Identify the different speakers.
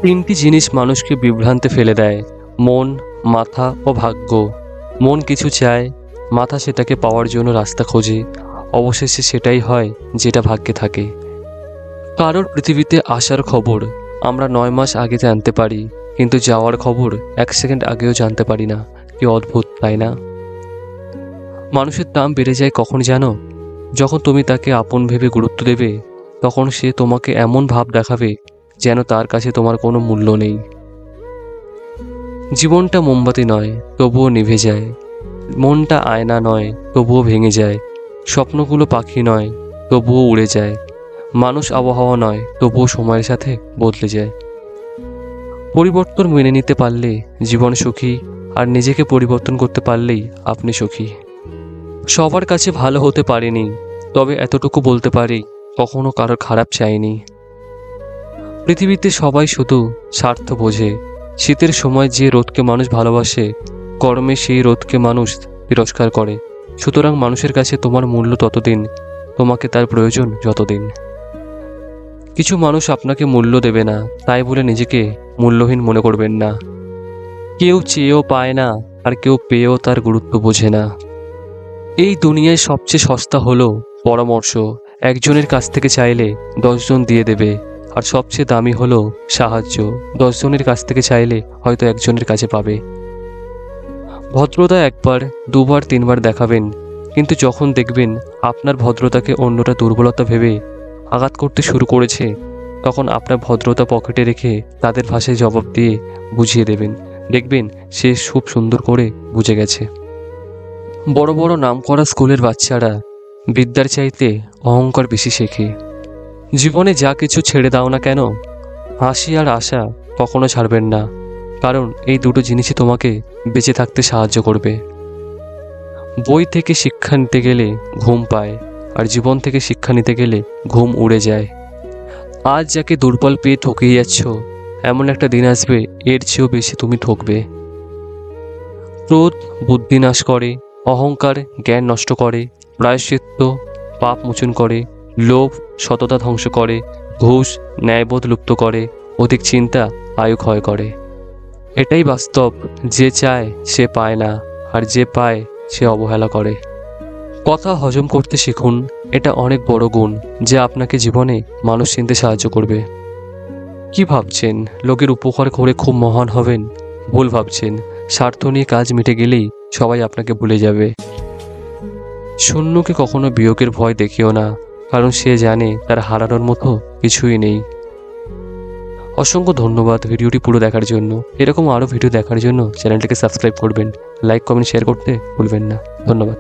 Speaker 1: তিনটি জিনিস মানুষকে বিভ্রান্তে ফেলে দেয়: মন, মাথা ও ভাগ্য। মন কিছু চায়, মাথা সেটাকে পাওয়ার জন্য রাস্তা খোঁজে, অবশেষে সেটাই হয় যেটা ভাগ্যে থাকে। কারোর পৃথিবীতে আসার খবর আমরা 9 মাস আগে জানতে পারি, কিন্তু যাওয়ার খবর 1 সেকেন্ড আগেও জানতে পারি না। কি অদ্ভুত, তাই না? মানুষের দাম বেড়ে যায় কখন জানো? যখন তুমি তাকে আপন ভেবে গুরুত্ব দেবে, তখন সে তোমাকে এমন ভাব দেখাবে যেন তার কাছে তোমার কোনো মূল্য নেই। জীবনটা মোমবাতি নয়, তবুও নিভে যায়। মনটা আয়না নয়, তবুও ভেঙে যায়। স্বপ্নগুলো পাখি নয়, তবুও উড়ে যায়। মানুষ আবহাওয়া নয়, তবুও সময়ের সাথে বদলে যায়। পরিবর্তন মেনে নিতে পারলে জীবন সুখী, আর নিজেকে পরিবর্তন করতে পারলেই আপনি সুখী। সবার কাছে ভালো হতে পারিনি, তবে এতটুকু বলতে পারি কখনো কারোর খারাপ চাইনি। পৃথিবীতে সবাই শুধু স্বার্থ বোঝে। শীতের সময় যে রোদকে মানুষ ভালোবাসে, গরমে সেই রোদকে মানুষ তিরস্কার করে। সুতরাং মানুষের কাছে তোমার মূল্য ততদিন, তোমাকে তার প্রয়োজন যতদিন। কিছু মানুষ আপনাকে মূল্য দেবে না, তাই বলে নিজেকে মূল্যহীন মনে করবেন না। কেউ চেয়েও পায় না, আর কেউ পেয়েও তার গুরুত্ব বোঝে না। এই দুনিয়ায় সবচেয়ে সস্তা হলো পরামর্শ। একজনের কাছ থেকে চাইলে 10 জন দিয়ে দেবে। আর সবচেয়ে দামি হলো সাহায্য। 10 জনের কাছ থেকে চাইলে হয়তো একজনের কাছে পাবে। ভদ্রতা একবার, দুবার, তিনবার দেখাবেন, কিন্তু যখন দেখবেন আপনার ভদ্রতাকে অন্যরা দুর্বলতা ভেবে আঘাত করতে শুরু করেছে, তখন আপনার ভদ্রতা পকেটে রেখে তাদের ভাষায় জবাব দিয়ে বুঝিয়ে দেবেন। দেখবেন সে খুব সুন্দর করে বুঝে গেছে। বড় বড় নামকরা স্কুলের বাচ্চারা বিদ্যার চাইতে অহংকার বেশি শেখে। জীবনে যা কিছু ছেড়ে দাও না কেন, হাসি আর আশা কখনো ছাড়বেন না, কারণ এই দুটো জিনিসই তোমাকে বেঁচে থাকতে সাহায্য করবে। বই থেকে শিক্ষা নিতে গেলে ঘুম পায়, আর জীবন থেকে শিক্ষা নিতে গেলে ঘুম উড়ে যায়। আজ যাকে দুর্বল পেয়ে ঠকিয়ে যাচ্ছ, এমন একটা দিন আসবে এর চেয়েও বেশি তুমি ঠকবে। ক্রোধ বুদ্ধি নাশ করে, অহংকার জ্ঞান নষ্ট করে, প্রায়শ্চিত্ত পাপ মোচন করে, লোভ সততা ধ্বংস করে, ঘুষ ন্যায়বোধ লুপ্ত করে, অধিক চিন্তা আয়ু ক্ষয় করে। এটাই বাস্তব। যে চায় সে পায় না, আর যে পায় সে অবহেলা করে। কথা হজম করতে শিখুন, এটা অনেক বড় গুণ যা আপনাকে জীবনে মানুষ চিনতে সাহায্য করবে। কি ভাবছেন লোকের উপকার করে খুব মহান হবেন? ভুল ভাবছেন। স্বার্থ নিয়ে কাজ মিটে গেলেই সবাই আপনাকে ভুলে যাবে। শূন্যকে কখনো বিয়োগের ভয় দেখিও না, কারণ সে জানে তার হারানোর মতো কিছুই নেই। অসংখ্য ধন্যবাদ ভিডিওটি পুরো দেখার জন্য। এরকম আরও ভিডিও দেখার জন্য চ্যানেলটিকে সাবস্ক্রাইব করবেন, লাইক কমেন্ট শেয়ার করতে ভুলবেন না। ধন্যবাদ।